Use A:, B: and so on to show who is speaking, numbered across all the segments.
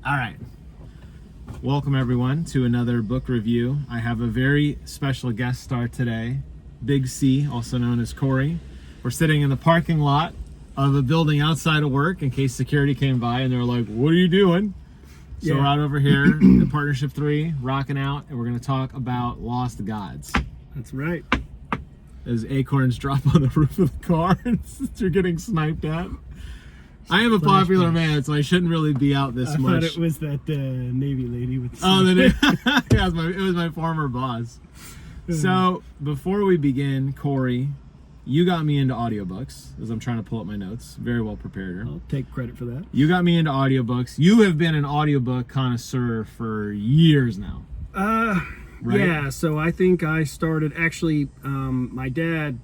A: All right. Welcome, everyone, to another book review. I have a very special guest star today, Big C, also known as Cory. We're sitting in the parking lot of a building outside of work in case security came by and they were like, what are you doing? So we're out over here in Partnership 3, rocking out, and we're going to talk about Lost Gods.
B: That's right.
A: As acorns drop on the roof of the car and you're getting sniped at. I am a popular man, so I shouldn't really be out this much.
B: I thought it was that Navy lady with the
A: yeah, it was my former boss. So, before we begin, Cory, you got me into audiobooks, as I'm trying to pull up my notes. Very well prepared here.
B: I'll take credit for that.
A: You got me into audiobooks. You have been an audiobook connoisseur for years now. Right?
B: Yeah, so I think I started, actually, my dad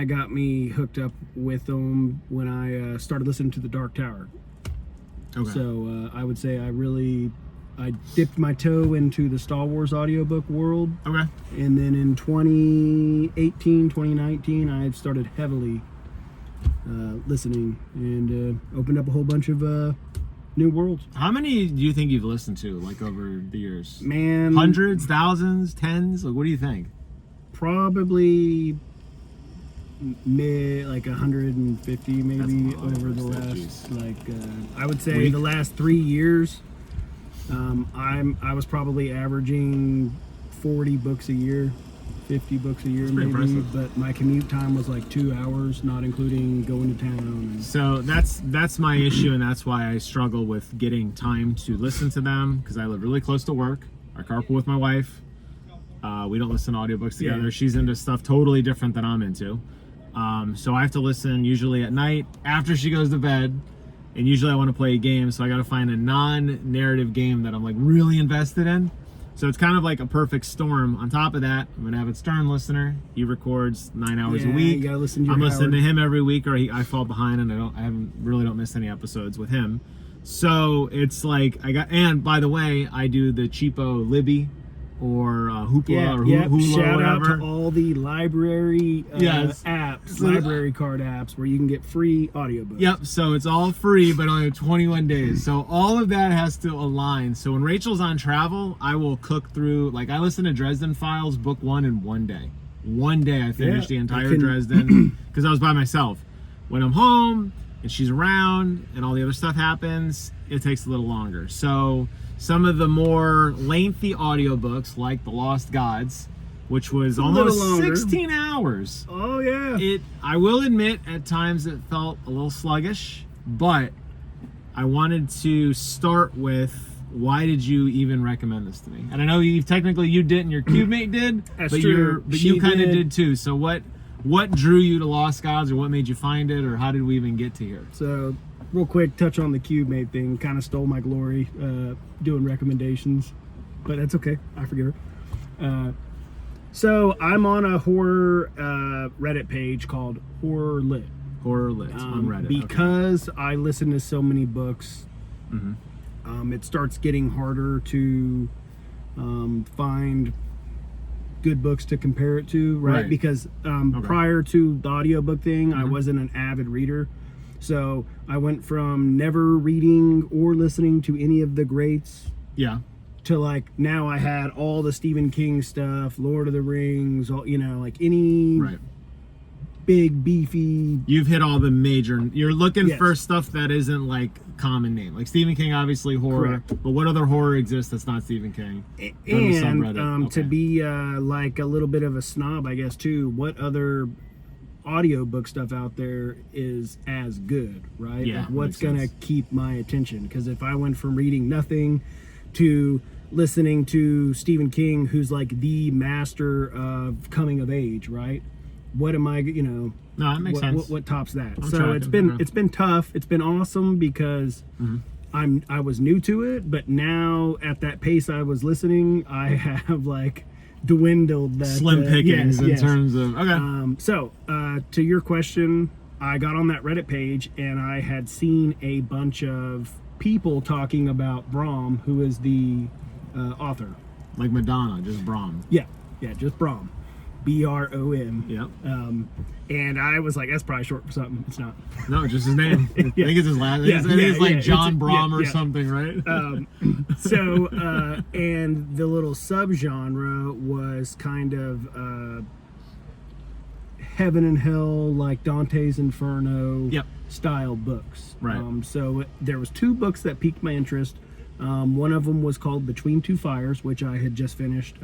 B: got me hooked up with them when I started listening to The Dark Tower.
A: Okay.
B: So I would say I dipped my toe into the Star Wars audiobook world.
A: Okay.
B: And then in 2018, 2019, I started heavily listening and opened up a whole bunch of new worlds.
A: How many do you think you've listened to, like, over the years?
B: Man.
A: Hundreds, thousands, tens? Like, what do you think?
B: Probably like 150 maybe over the last, like, I would say the last 3 years. I was probably averaging 40 books a year, 50 books a year maybe,
A: impressive.
B: but my commute time was like 2 hours, not including going to town.
A: So that's my issue, and that's why I struggle with getting time to listen to them, because I live really close to work. I carpool with my wife. We don't listen to audiobooks together.
B: Yeah.
A: She's into stuff totally different than I'm into. So I have to listen usually at night after she goes to bed, and usually I want to play a game, so I got to find a non-narrative game that I'm like really invested in. So it's kind of like a perfect storm. On top of that, I'm an avid Stern listener. He records 9 hours a week.
B: You gotta listen to
A: I'm
B: your
A: listening to
B: Howard.
A: him every week, or I fall behind, and I really don't miss any episodes with him. So it's like and by the way, I do the cheapo Libby or Hoopla or Hula,
B: Shout
A: whatever.
B: out to all the library apps, library card apps where you can get free audiobooks.
A: Yep, so it's all free, but only 21 days. So all of that has to align. So when Rachel's on travel, I will cook through, like, I listen to Dresden Files book 1 in 1 day. One day I finished the entire Dresden because I was by myself. When I'm home and she's around and all the other stuff happens, it takes a little longer. So some of the more lengthy audiobooks, like The Lost Gods, which was almost 16 hours.
B: Oh yeah.
A: I will admit, at times it felt a little sluggish, but I wanted to start with, why did you even recommend this to me? And I know you didn't, your cube mate did,
B: That's
A: but
B: true.
A: you kind of did too. So what drew you to Lost Gods, or what made you find it, or how did we even get to here?
B: So, real quick, touch on the cube mate thing. Kind of stole my glory doing recommendations, but that's okay. I forgive her. So I'm on a horror Reddit page called Horror Lit.
A: Horror Lit on Reddit.
B: Because I listen to so many books, it starts getting harder to find good books to compare it to, right? Because prior to the audiobook thing, I wasn't an avid reader. So I went from never reading or listening to any of the greats, to, like, now I had all the Stephen King stuff, Lord of the Rings, all, like any big beefy.
A: You've hit all the major. You're looking for stuff that isn't like common name, like Stephen King, obviously horror.
B: Correct.
A: But what other horror exists that's not Stephen King?
B: And to be like a little bit of a snob, I guess, too, what other audiobook stuff out there is as good, right?
A: Yeah,
B: like, what's gonna keep my attention? Because if I went from reading nothing to listening to Stephen King, who's like the master of coming of age, right? What am I,
A: No, that makes sense.
B: What tops that?
A: I'm
B: it's been tough. It's been awesome because I was new to it, but now at that pace I was listening, I have like dwindled that
A: slim pickings in terms of
B: So to your question, I got on that Reddit page and I had seen a bunch of people talking about Brom, who is the author.
A: Like Madonna, just Brom.
B: Yeah, just Brom. Brom.
A: Yep.
B: And I was like, that's probably short for something. It's not.
A: No, just his name. I think it's his last. I think it's like John Brom or something, right?
B: And the little subgenre was kind of heaven and hell, like Dante's Inferno style books.
A: Right.
B: So there was 2 books that piqued my interest. One of them was called Between Two Fires, which I had just finished.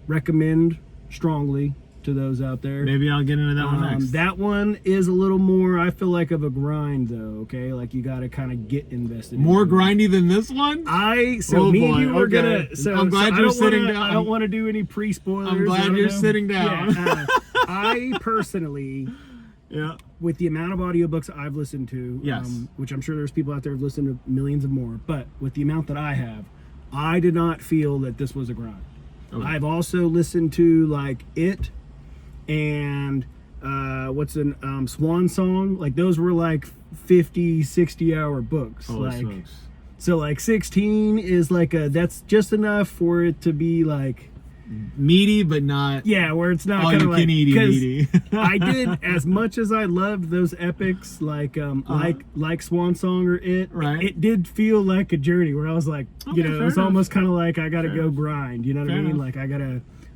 B: Recommend strongly to those out there.
A: Maybe I'll get into that one next.
B: That one is a little more, I feel like, of a grind, though. Okay, like you got to kind of get invested.
A: More grindy than this one.
B: Me and you were gonna. So
A: I'm glad you're sitting down.
B: I don't want to do any pre-spoilers.
A: I'm glad you're sitting down.
B: Yeah, I personally, with the amount of audiobooks I've listened to, which I'm sure there's people out there who've listened to millions of more, but with the amount that I have, I did not feel that this was a grind. Okay. I've also listened to like It and Swan Song. Like those were like 50, 60 hour books. So like 16 is like that's just enough for it to be like
A: meaty, but not
B: where it's not
A: all
B: kind
A: you
B: of
A: can eat meaty.
B: I did, as much as I loved those epics like Swan Song or It,
A: right?
B: It did feel like a journey where I was like, it was almost kind of like I gotta go grind, you know what I mean? Like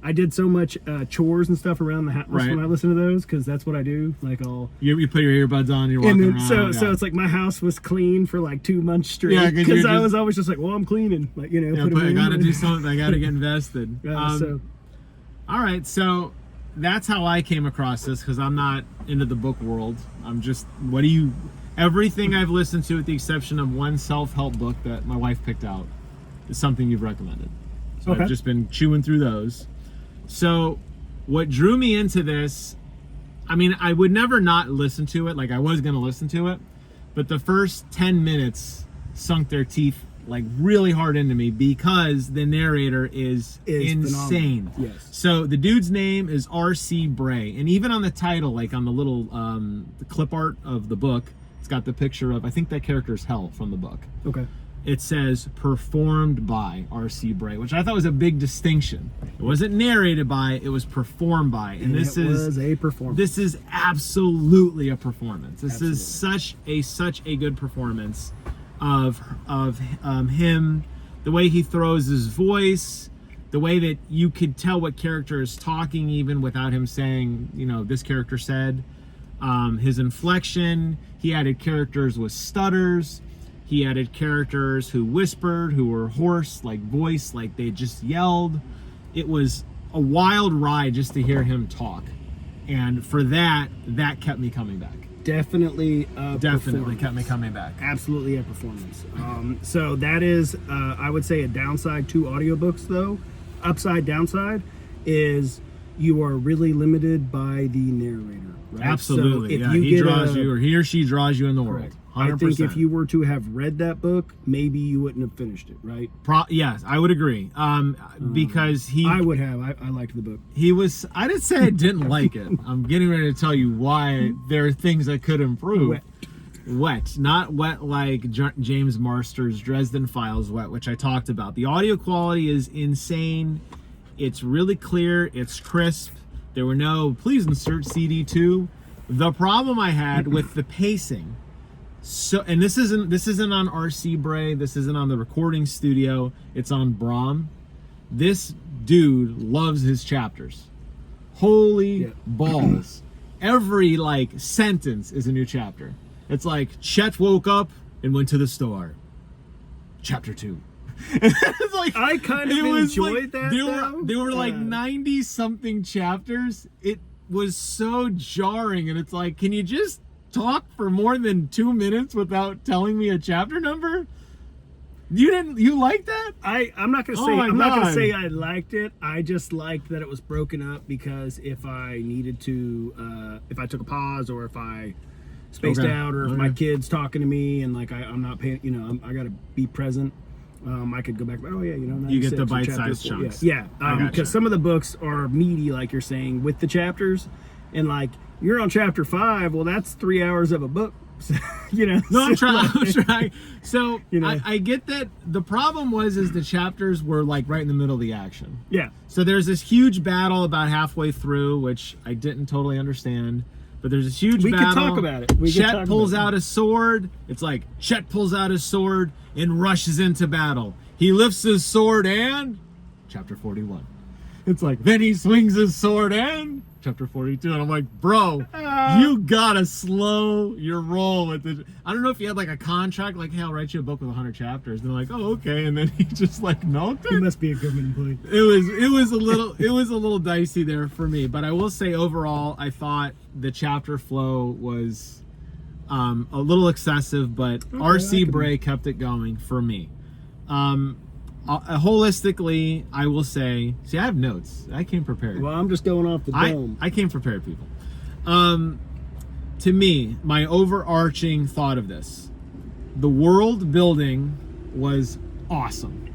B: I did so much chores and stuff around the house when I listen to those, because that's what I do. Like
A: you put your earbuds on, you're walking around.
B: So it's like my house was clean for like 2 months straight, because I was always just like, well, I'm cleaning, like
A: I gotta do something. I gotta get invested. All right, so that's how I came across this, because I'm not into the book world. I'm just everything I've listened to, with the exception of one self-help book that my wife picked out, is something you've recommended. So I've just been chewing through those. So what drew me into this, I mean, I would never not listen to it. Like I was going to listen to it, but the first 10 minutes sunk their teeth like really hard into me, because the narrator is insane.
B: Phenomenal. Yes.
A: So the dude's name is R.C. Bray, and even on the title, like on the little the clip art of the book, it's got the picture of, I think that character's Hell from the book.
B: Okay.
A: It says performed by R.C. Bray, which I thought was a big distinction. It wasn't narrated by, it was performed by. And this
B: was a performance.
A: This is absolutely a performance. This is such a good performance of him, the way he throws his voice, the way that you could tell what character is talking even without him saying, this character said. His inflection, he added characters with stutters. He added characters who whispered, who were hoarse, like voice, like they just yelled. It was a wild ride just to hear him talk. And for that kept me coming back.
B: Definitely
A: kept me coming back.
B: Absolutely a performance. So that is, I would say, a downside to audiobooks, though. Upside, downside is you are really limited by the narrator. Right?
A: Absolutely. So if he draws you, or he or she draws you in the world. 100%.
B: I think if you were to have read that book, maybe you wouldn't have finished it, right?
A: Yes, I would agree. Because
B: I would have. I liked the book.
A: I didn't say I didn't like it. I'm getting ready to tell you why there are things I could improve. Wet. Not wet like James Marsters' Dresden Files wet, which I talked about. The audio quality is insane. It's really clear. It's crisp. There were no, please insert CD2. The problem I had with the pacing, and this isn't on R.C. Bray, this isn't on the recording studio, it's on Brom. This dude loves his chapters. Holy balls. Every sentence is a new chapter. It's like, Chet woke up and went to the store. Chapter 2. It's like,
B: I kind of enjoyed that.
A: There were 90 something chapters. It was so jarring, and it's like, can you just talk for more than 2 minutes without telling me a chapter number? You like that?
B: I'm not gonna say I liked it. I just liked that it was broken up, because if I needed to, if I took a pause, or if I spaced out, or if my kid's talking to me and I'm not paying, I gotta be present. I could go back.
A: You get the bite-sized chunks.
B: Yeah, because some of the books are meaty, like you're saying, with the chapters, and you're on chapter 5. Well, that's 3 hours of a book. So, you know.
A: No, I'm
B: so,
A: trying.
B: like,
A: I'm trying. So
B: You know.
A: I get that. The problem was the chapters were like right in the middle of the action.
B: Yeah.
A: So there's this huge battle about halfway through, which I didn't totally understand. But there's this huge battle.
B: We could talk about it.
A: Chet pulls out his sword. It's like Chet pulls out his sword and rushes into battle. He lifts his sword and chapter 41. It's like then he swings his sword and chapter 42, and I'm like, bro, you gotta slow your roll with it. I don't know if you had like a contract, like, hey, I'll write you a book with 100 chapters. And they're like, oh, okay, and then he just like milked
B: He
A: it.
B: must be a government employee.
A: It was a little dicey there for me, but I will say overall, I thought the chapter flow was a little excessive, but RC Bray kept it going for me. Holistically, I will say, see, I have notes. I came prepared.
B: Well, I'm just going off the dome.
A: I came prepared, people. To me, my overarching thought of this, the world building was awesome.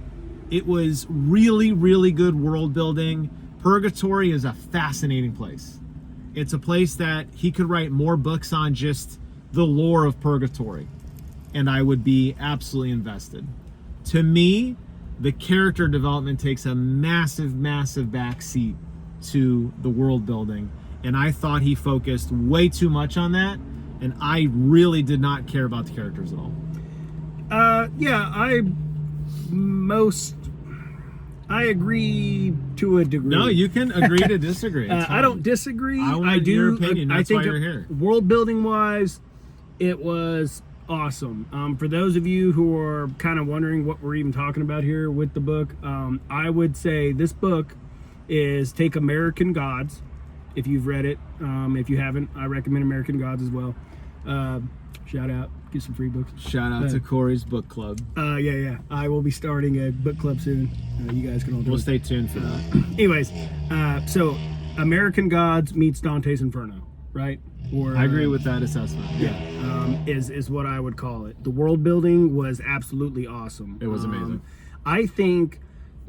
A: It was really, really good world building. Purgatory is a fascinating place. It's a place that he could write more books on just the lore of Purgatory, and I would be absolutely invested. To me, the character development takes a massive, massive backseat to the world building. And I thought he focused way too much on that. And I really did not care about the characters at all.
B: Yeah, I agree to a degree.
A: No, you can agree to disagree. It's
B: I don't disagree.
A: I want
B: I do.
A: your opinion. That's
B: I think
A: why you're here.
B: World building wise, it was awesome. For those of you who are kind of wondering what we're even talking about here with the book, I would say this book is take American Gods. If you've read it, if you haven't, I recommend American Gods as well. Shout out, get some free books.
A: Shout out to Cory's book club.
B: Yeah. I will be starting a book club soon. You guys can all do
A: We'll
B: it.
A: stay tuned for that.
B: Anyways, so American Gods meets Dante's Inferno, right? Or
A: I agree with that assessment.
B: is what I would call it. The world building was absolutely awesome.
A: It was amazing.
B: I think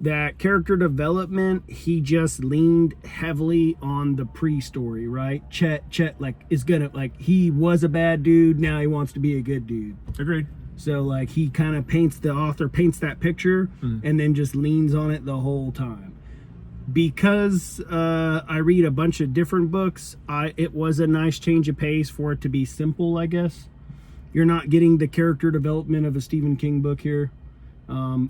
B: that character development, he just leaned heavily on the pre-story, right? Chet like is gonna, like, he was a bad dude, now he wants to be a good dude.
A: Agreed.
B: So like he kind of the author paints that picture and then just leans on it the whole time. Because I read a bunch of different books, it was a nice change of pace for it to be simple, I guess. You're not getting the character development of a Stephen King book here.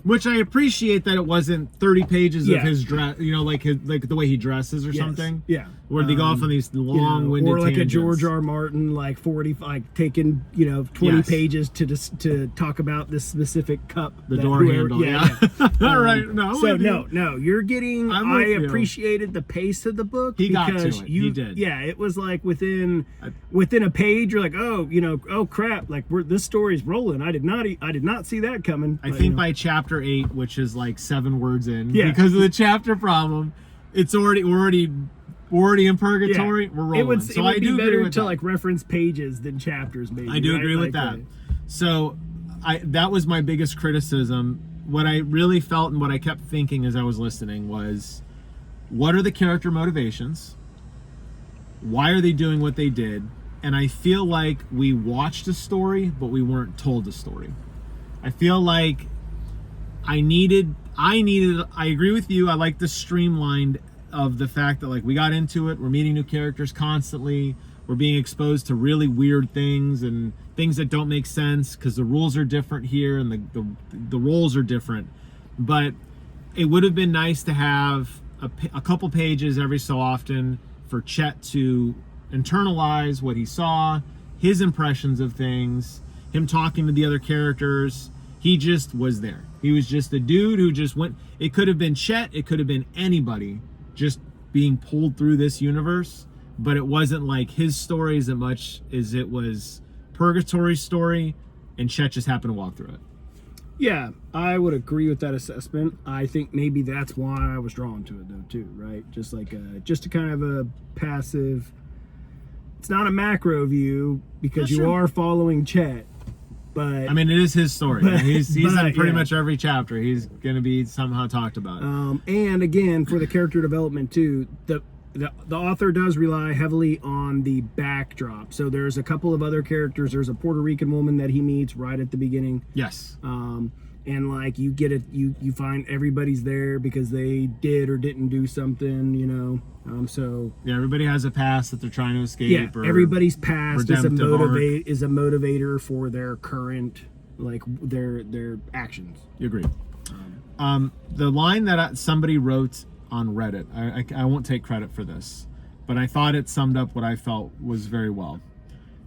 A: Which I appreciate that it wasn't 30 pages of
B: Yeah.
A: his dress, like the way he dresses or something.
B: Yeah.
A: Where they go off on these long-winded
B: or like
A: tangents.
B: a George R. Martin, like 40, like taking 20
A: Yes.
B: pages to talk about this specific cup,
A: The
B: that
A: door handle. Yeah. All right. No.
B: So
A: with you.
B: no, you're getting.
A: I'm with
B: I
A: you.
B: appreciated the pace of the book.
A: He got to
B: because
A: it. He did.
B: Yeah, it was like within a page, you're like, oh crap, like this story's rolling. I did not see that coming.
A: I
B: But,
A: think by chapter 8, which is like 7 words in,
B: Yeah.
A: because of the chapter problem, we're already in purgatory.
B: Yeah.
A: We're rolling.
B: It would
A: so I
B: be
A: do agree
B: better
A: with
B: to
A: that.
B: like reference pages than chapters, maybe.
A: I do
B: right?
A: agree with
B: Like,
A: that. So that was my biggest criticism. What I really felt and what I kept thinking as I was listening was, what are the character motivations? Why are they doing what they did? And I feel like we watched a story, but we weren't told a story. I feel like I agree with you. I like the streamlined of the fact that like we got into it. We're meeting new characters constantly. We're being exposed to really weird things and things that don't make sense because the rules are different here and the roles are different. But it would have been nice to have a couple pages every so often for Chet to internalize what he saw, his impressions of things, him talking to the other characters. He just was there. He was just a dude who just went. It could have been Chet. It could have been anybody just being pulled through this universe. But it wasn't like his story as much as it was Purgatory's story, and Chet just happened to walk through it.
B: Yeah, I would agree with that assessment. I think maybe that's why I was drawn to it, though, too, right? Just like just a kind of a passive. It's not a macro view because you are following Chet, but
A: I mean, it is his story. He's in pretty
B: yeah.
A: much every chapter. He's going to be somehow talked about.
B: And again, for the character development too, the author does rely heavily on the backdrop. So there's a couple of other characters. There's a Puerto Rican woman that he meets right at the beginning.
A: Yes.
B: And like you get it, you find everybody's there because they did or didn't do something, you know. So
A: yeah, everybody has a past that they're trying to escape.
B: yeah,
A: or
B: everybody's past is a
A: redemptive
B: motivator for their current, like their actions.
A: You agree. The line that somebody wrote on Reddit, I won't take credit for this, but I thought it summed up what I felt was very well.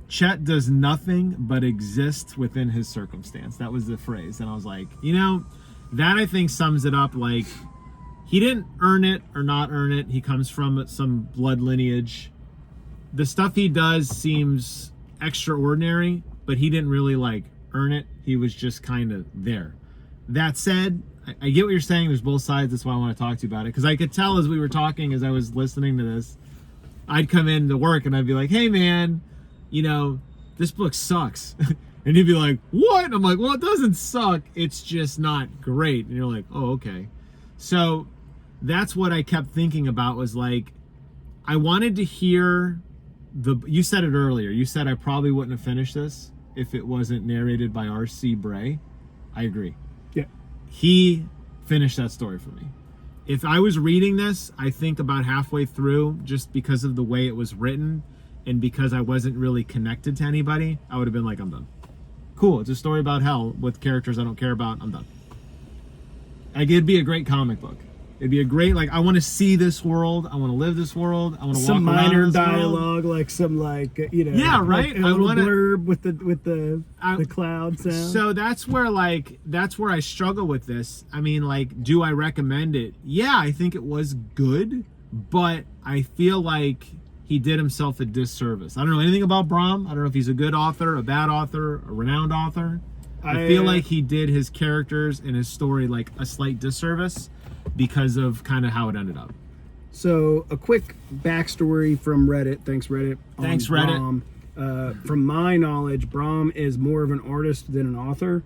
A: Chet does nothing but exist within his circumstance. That was the phrase. And I was like, you know, that I think sums it up. Like, he didn't earn it or not earn it. He comes from some blood lineage. The stuff he does seems extraordinary, but he didn't really like earn it. He was just kind of there. That said, I get what you're saying. There's both sides. That's why I want to talk to you about it. Because I could tell as we were talking, as I was listening to this, I'd come into work and I'd be like, hey, man, you know, this book sucks. And he'd be like, what? And I'm like, well, it doesn't suck. It's just not great. And you're like, oh, okay. So that's what I kept thinking about was like, I wanted to hear you said it earlier. You said I probably wouldn't have finished this if it wasn't narrated by R.C. Bray. I agree.
B: Yeah.
A: He finished that story for me. If I was reading this, I think about halfway through, just because of the way it was written and because I wasn't really connected to anybody, I would have been like, I'm done. Cool, it's a story about hell with characters I don't care about, I'm done. Like, it'd be a great comic book. It'd be a great, like, I want to see this world, I want to live this world, I want to walk around
B: minor
A: this
B: dialogue, like some, like, you know,
A: yeah, right.
B: Like a little blurb with the cloud sound.
A: So that's where I struggle with this. I mean, like, do I recommend it? Yeah, I think it was good, but I feel like he did himself a disservice. I don't know anything about Brom. I don't know if he's a good author, a bad author, a renowned author. I feel like he did his characters and his story like a slight disservice because of kind of how it ended up.
B: So a quick backstory from Reddit. Thanks, Reddit.
A: Thanks,
B: Reddit. From my knowledge, Brom is more of an artist than an author.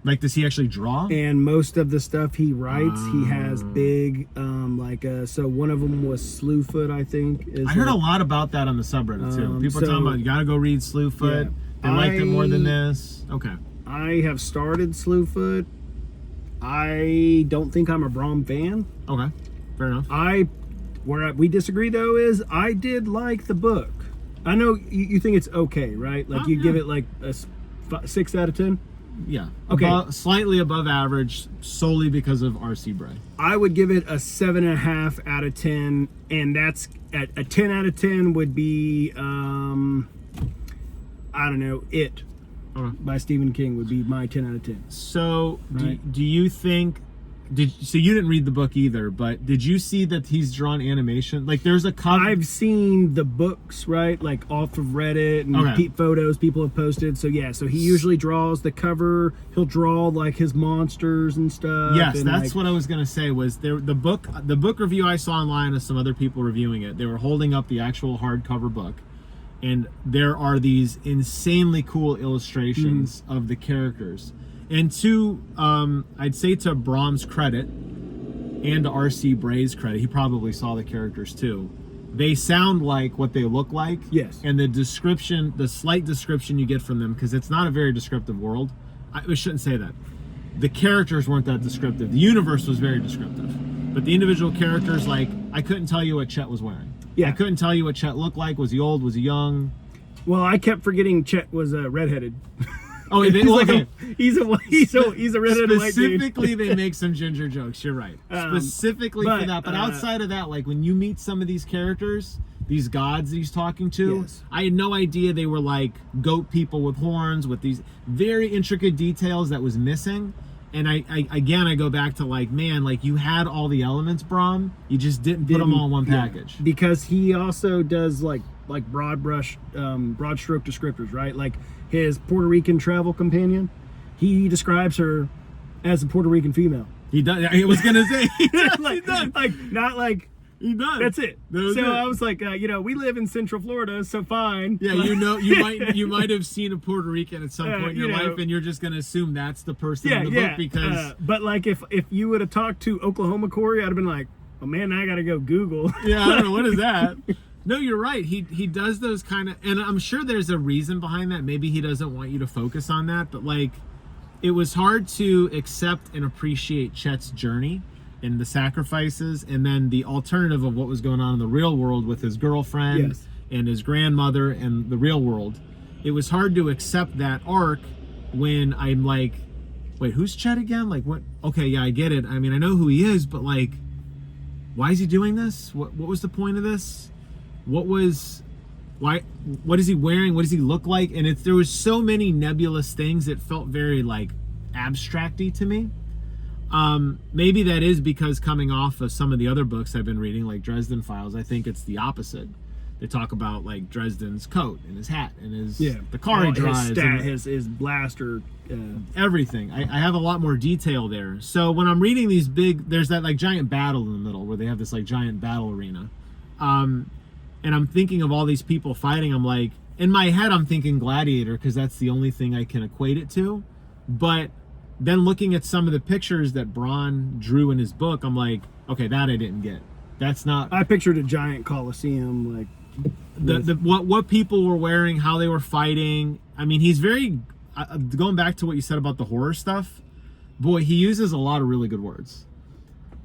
A: Like, does he actually draw?
B: And most of the stuff he writes, he has big, so one of them was Slewfoot, I think.
A: I heard a lot about that on the subreddit, too. People are talking about, you gotta go read Slewfoot. Yeah, they liked it more than this. Okay.
B: I have started Slewfoot. I don't think I'm a Brom fan.
A: Okay, fair enough.
B: Where we disagree, though, is I did like the book. I know you think it's okay, right? Like, you give it like a 6 out of 10?
A: Yeah.
B: Okay.
A: Slightly above average, solely because of R.C. Bray.
B: I would give it a 7.5 out of 10, and that's at a 10 out of 10 would be, I don't know, It by Stephen King would be my 10 out of 10.
A: So,
B: right.
A: do you think? So you didn't read the book either, but did you see that he's drawn animation? Like, there's a cover.
B: I've seen the books, right? Like off of Reddit and photos people have posted. So yeah, so he usually draws the cover. He'll draw like his monsters and stuff.
A: Yes,
B: and
A: that's what I was gonna say. Was there the book review I saw online of some other people reviewing it? They were holding up the actual hardcover book, and there are these insanely cool illustrations of the characters. And I'd say to Brom's credit and to R.C. Bray's credit, he probably saw the characters too. They sound like what they look like.
B: Yes.
A: And the slight description you get from them, because it's not a very descriptive world. I shouldn't say that. The characters weren't that descriptive. The universe was very descriptive. But the individual characters, like, I couldn't tell you what Chet was wearing. Yeah. I couldn't tell you what Chet looked like. Was he old? Was he young?
B: Well, I kept forgetting Chet was redheaded.
A: Oh,
B: he's a redheaded white dude.
A: Specifically, they make some ginger jokes. You're right. Specifically for that. But outside of that, like when you meet some of these characters, these gods that he's talking to, yes. I had no idea they were like goat people with horns, with these very intricate details that was missing. And I go back to like, man, like you had all the elements, Brom. You just didn't put them all in one package.
B: Because he also does like broad stroke descriptors, right? Like his Puerto Rican travel companion, he describes her as a Puerto Rican female.
A: He does. I was gonna say he does.
B: Like,
A: he does.
B: Like not like
A: he does.
B: That's it. I was like, we live in Central Florida, so fine.
A: Yeah, you might have seen a Puerto Rican at some point in your life, and you're just gonna assume that's the person in the book because.
B: But like if you would have talked to Oklahoma Cory, I'd have been like, oh man, I gotta go Google.
A: Yeah, I don't know, what is that? No, you're right. He does those kind of, and I'm sure there's a reason behind that. Maybe he doesn't want you to focus on that, but like, it was hard to accept and appreciate Chet's journey and the sacrifices, and then the alternative of what was going on in the real world with his girlfriend and his grandmother and the real world. It was hard to accept that arc when I'm like, wait, who's Chet again? Like, what? Okay, yeah, I get it. I mean, I know who he is, but like, why is he doing this? What was the point of this? What is he wearing? What does he look like? And there was so many nebulous things. It felt very like abstracty to me. Maybe that is because coming off of some of the other books I've been reading, like Dresden Files, I think it's the opposite. They talk about like Dresden's coat and his hat and the car he drives,
B: his blaster,
A: everything. I have a lot more detail there. So when I'm reading these there's that like giant battle in the middle where they have this like giant battle arena. And I'm thinking of all these people fighting. I'm like, in my head, I'm thinking Gladiator because that's the only thing I can equate it to. But then looking at some of the pictures that Brom drew in his book, I'm like, okay, that I didn't get. That's not.
B: I pictured a giant coliseum, like
A: what people were wearing, how they were fighting. I mean, he's very going back to what you said about the horror stuff. Boy, he uses a lot of really good words.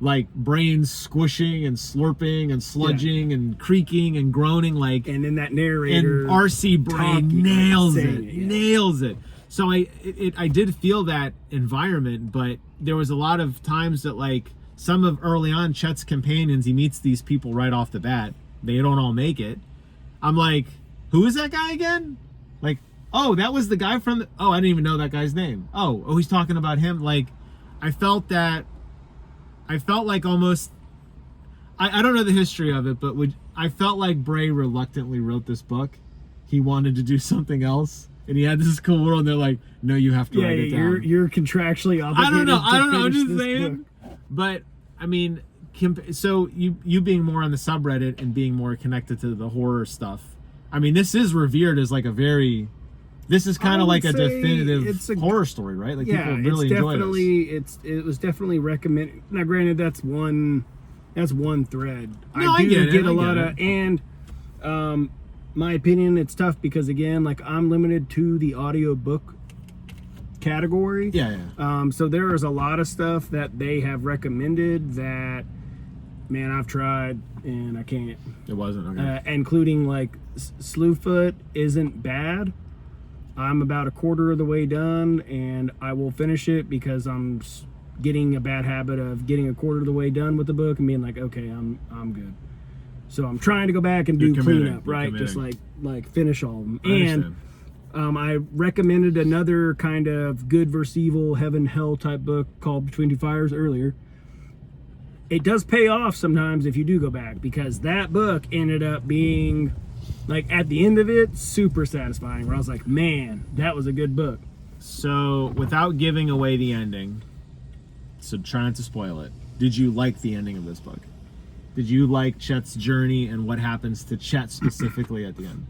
A: Like brains squishing and slurping and sludging and creaking and groaning, like,
B: and then that narrator
A: and RC Brain nails it. So I did feel that environment, but there was a lot of times that like some of early on Chet's companions, he meets these people right off the bat. They don't all make it. I'm like, who is that guy again? Like, oh, that was the guy from I didn't even know that guy's name. Oh, he's talking about him. Like, I felt like almost, I don't know the history of it, but I felt like Bray reluctantly wrote this book. He wanted to do something else, and he had this cool world, and they're like, no, you have to write it down.
B: You're contractually obligated.
A: I don't know, I'm just saying. But, I mean, so you being more on the subreddit and being more connected to the horror stuff, I mean, this is revered as like this is kind of like a definitive horror story, right? Like, people really enjoy this.
B: It was definitely recommended. Now, granted, that's one thread.
A: No, I get
B: a lot of, and my opinion, it's tough because again, like, I'm limited to the audiobook category. So there is a lot of stuff that they have recommended that, man, I've tried and I can't.
A: It wasn't okay.
B: Including like Slewfoot isn't bad. I'm about a quarter of the way done, and I will finish it because I'm getting a bad habit of getting a quarter of the way done with the book and being like, okay, I'm good. So I'm trying to go back and do cleanup, right? Just like finish all of them. And I recommended another kind of good versus evil, heaven, hell type book called Between Two Fires earlier. It does pay off sometimes if you do go back, because that book ended up being, like, at the end of it, super satisfying, where I was like, man, that was a good book.
A: So, without giving away the ending, so try not to spoil it, did you like the ending of this book? Did you like Chet's journey and what happens to Chet specifically at the end?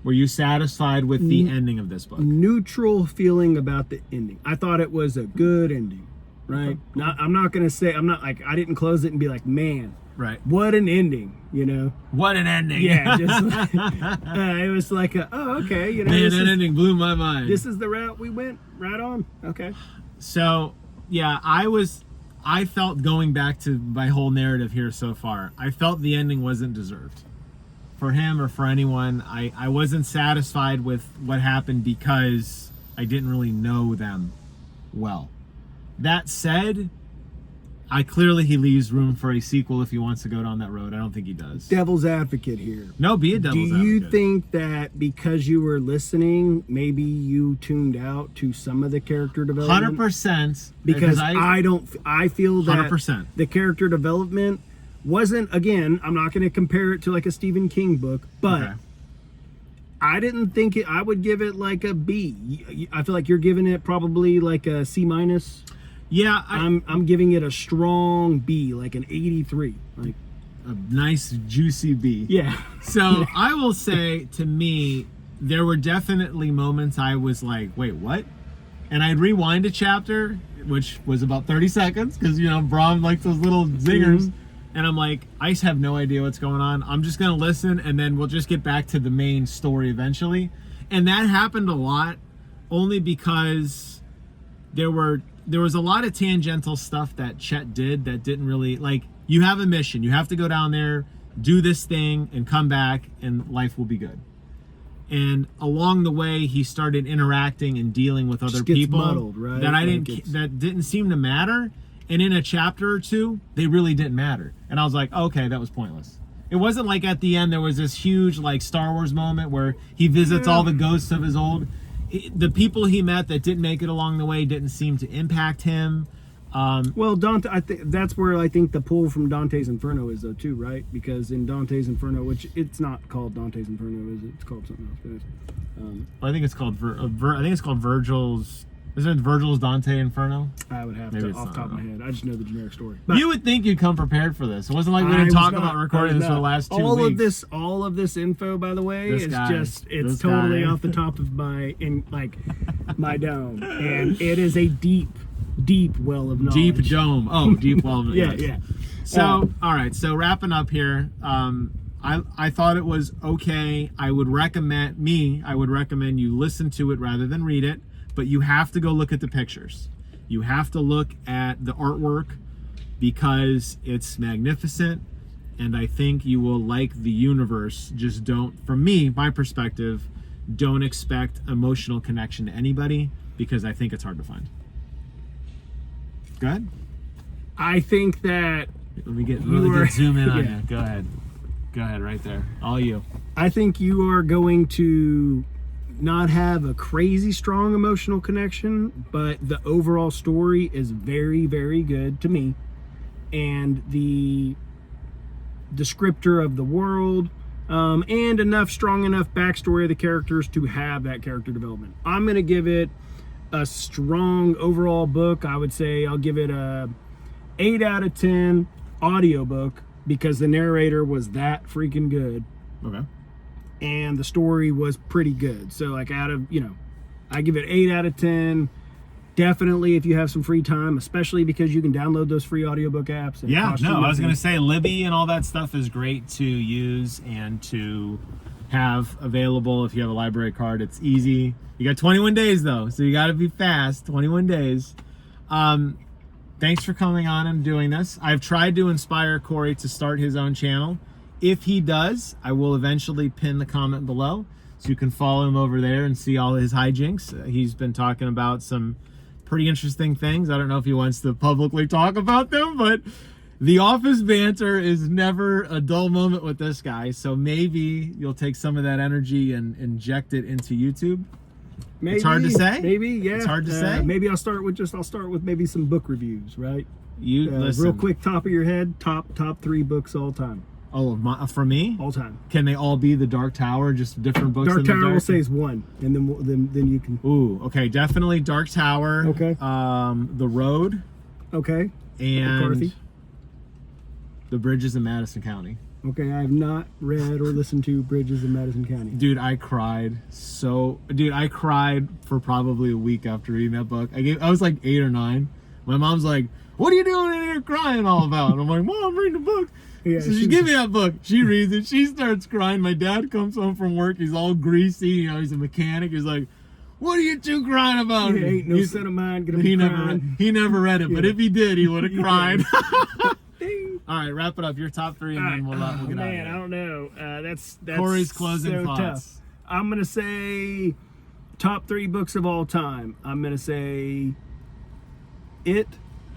A: Were you satisfied with the ending of this book?
B: Neutral feeling about the ending. I thought it was a good ending, right? I'm not going to say, I didn't close it and be like, man,
A: right,
B: what an ending, you know?
A: What an ending.
B: Yeah, just like, it was like, okay, you know.
A: Man, that ending blew my mind.
B: This is the route we went, right on. Okay.
A: So, yeah, I felt, going back to my whole narrative here so far, I felt the ending wasn't deserved. For him or for anyone, I wasn't satisfied with what happened because I didn't really know them well. That said, he leaves room for a sequel if he wants to go down that road. I don't think he does.
B: Devil's advocate here.
A: No, be a devil's advocate.
B: Do you think that because you were listening, maybe you tuned out to some of the character development?
A: 100%.
B: Because I feel that
A: 100%.
B: The character development wasn't, again, I'm not going to compare it to like a Stephen King book, but okay, I didn't think I would give it like a B. I feel like you're giving it probably like a C-.
A: Yeah,
B: I'm giving it a strong B, like an 83, like
A: a nice juicy B.
B: Yeah.
A: So I will say, to me, there were definitely moments I was like, wait, what? and I'd rewind a chapter, which was about 30 seconds, because, you know, Brom likes those little zingers. And I'm like, I just have no idea what's going on. I'm just going to listen, and then we'll just get back to the main story eventually. And that happened a lot, only because there was a lot of tangential stuff that Chet did that didn't really, like, you have a mission. You have to go down there, do this thing, and come back, and life will be good. And along the way, he started interacting and dealing with other people
B: muddled, right?
A: that didn't seem to matter. And in a chapter or two, they really didn't matter. And I was like, okay, that was pointless. It wasn't like at the end there was this huge like Star Wars moment where he visits all the ghosts of his old. The people he met that didn't make it along the way didn't seem to impact him.
B: Well, Dante, I think that's where I think the pull from Dante's Inferno is though too, right? Because in Dante's Inferno, which it's not called Dante's Inferno, is it? It's called something else.
A: I think it's called I think it's called Virgil's. Isn't it Virgil's Dante Inferno?
B: I would have
A: Maybe
B: to off the top of my head. I just know the generic story.
A: But you would think you'd come prepared for this. It wasn't like we didn't talk about recording this for the last 2 weeks.
B: All of this info, by the way, it's totally off the top of my dome, and it is a deep well of knowledge.
A: Deep dome. Oh, deep well of knowledge.
B: yeah.
A: So, all right. So wrapping up here, I thought it was okay. I would recommend you listen to it rather than read it. But you have to go look at the pictures. You have to look at the artwork because it's magnificent, and I think you will like the universe. Just don't, from me, my perspective, don't expect emotional connection to anybody because I think it's hard to find. Go ahead.
B: I think that
A: Let me get zoom in on you. Go ahead, right there. All you.
B: I think you are going to not have a crazy strong emotional connection, but the overall story is very, very good to me. And the descriptor of the world, and strong enough backstory of the characters to have that character development. I'm going to give it a strong overall book. I would say I'll give it a 8 out of 10 audiobook because the narrator was that freaking good.
A: Okay.
B: And the story was pretty good. So like I give it 8 out of 10. Definitely if you have some free time, especially because you can download those free audiobook apps.
A: I was going to say Libby and all that stuff is great to use and to have available if you have a library card. It's easy. You got 21 days though, so you got to be fast. 21 days. Thanks for coming on and doing this. I've tried to inspire Cory to start his own channel. If he does, I will eventually pin the comment below so you can follow him over there and see all his hijinks. He's been talking about some pretty interesting things. I don't know if he wants to publicly talk about them, but the office banter is never a dull moment with this guy. So maybe you'll take some of that energy and inject it into YouTube.
B: Maybe,
A: it's hard to say.
B: Maybe, yeah.
A: It's hard to say.
B: Maybe I'll start with maybe some book reviews, right?
A: Listen.
B: Real quick, top of your head, top 3 books all time.
A: Oh, for me?
B: All time.
A: Can they all be the Dark Tower, just different books?
B: Dark Tower will say is one, and then you can.
A: Ooh, okay, definitely Dark Tower.
B: Okay.
A: The Road.
B: Okay.
A: And
B: McCarthy.
A: The Bridges in Madison County.
B: Okay, I have not read or listened to Bridges in Madison County.
A: Dude, I cried for probably a week after reading that book. I was like 8 or 9. My mom's like, "What are you doing in here crying all about?" And I'm like, "Mom, I'm reading a book."
B: Yeah,
A: so she give me that book. She reads it. She starts crying. My dad comes home from work. He's all greasy. You know, he's a mechanic. He's like, "What are you two crying about?"
B: Yeah, ain't no son of mine gonna be crying.
A: He never read it, but if he did, he would have cried.
B: Ding.
A: All right, wrap it up. Your top 3, and then we'll get out of here.
B: I don't know. That's
A: Cory's closing
B: so
A: thoughts.
B: Tough. I'm gonna say top 3 books of all time. I'm gonna say It.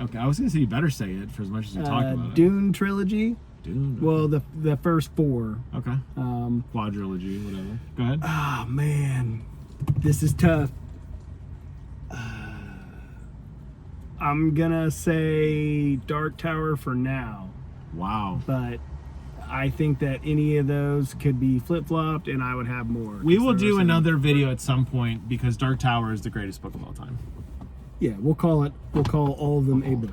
A: Okay, I was gonna say you better say it for as much as you talk about it.
B: Dune trilogy.
A: Dune. Okay.
B: Well, the first 4.
A: Okay. Quadrilogy, whatever. Go ahead.
B: Oh man, this is tough. I'm gonna say Dark Tower for now.
A: Wow.
B: But I think that any of those could be flip-flopped and I would have more.
A: We will do another video at some point because Dark Tower is the greatest book of all time.
B: Yeah, we'll call all of them a book.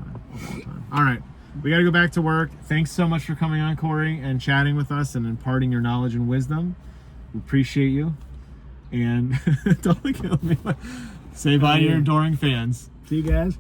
A: All right. We got to go back to work. Thanks so much for coming on, Cory, and chatting with us and imparting your knowledge and wisdom. We appreciate you. And don't look at me. Say bye to
B: Yeah.
A: your adoring fans.
B: See you guys.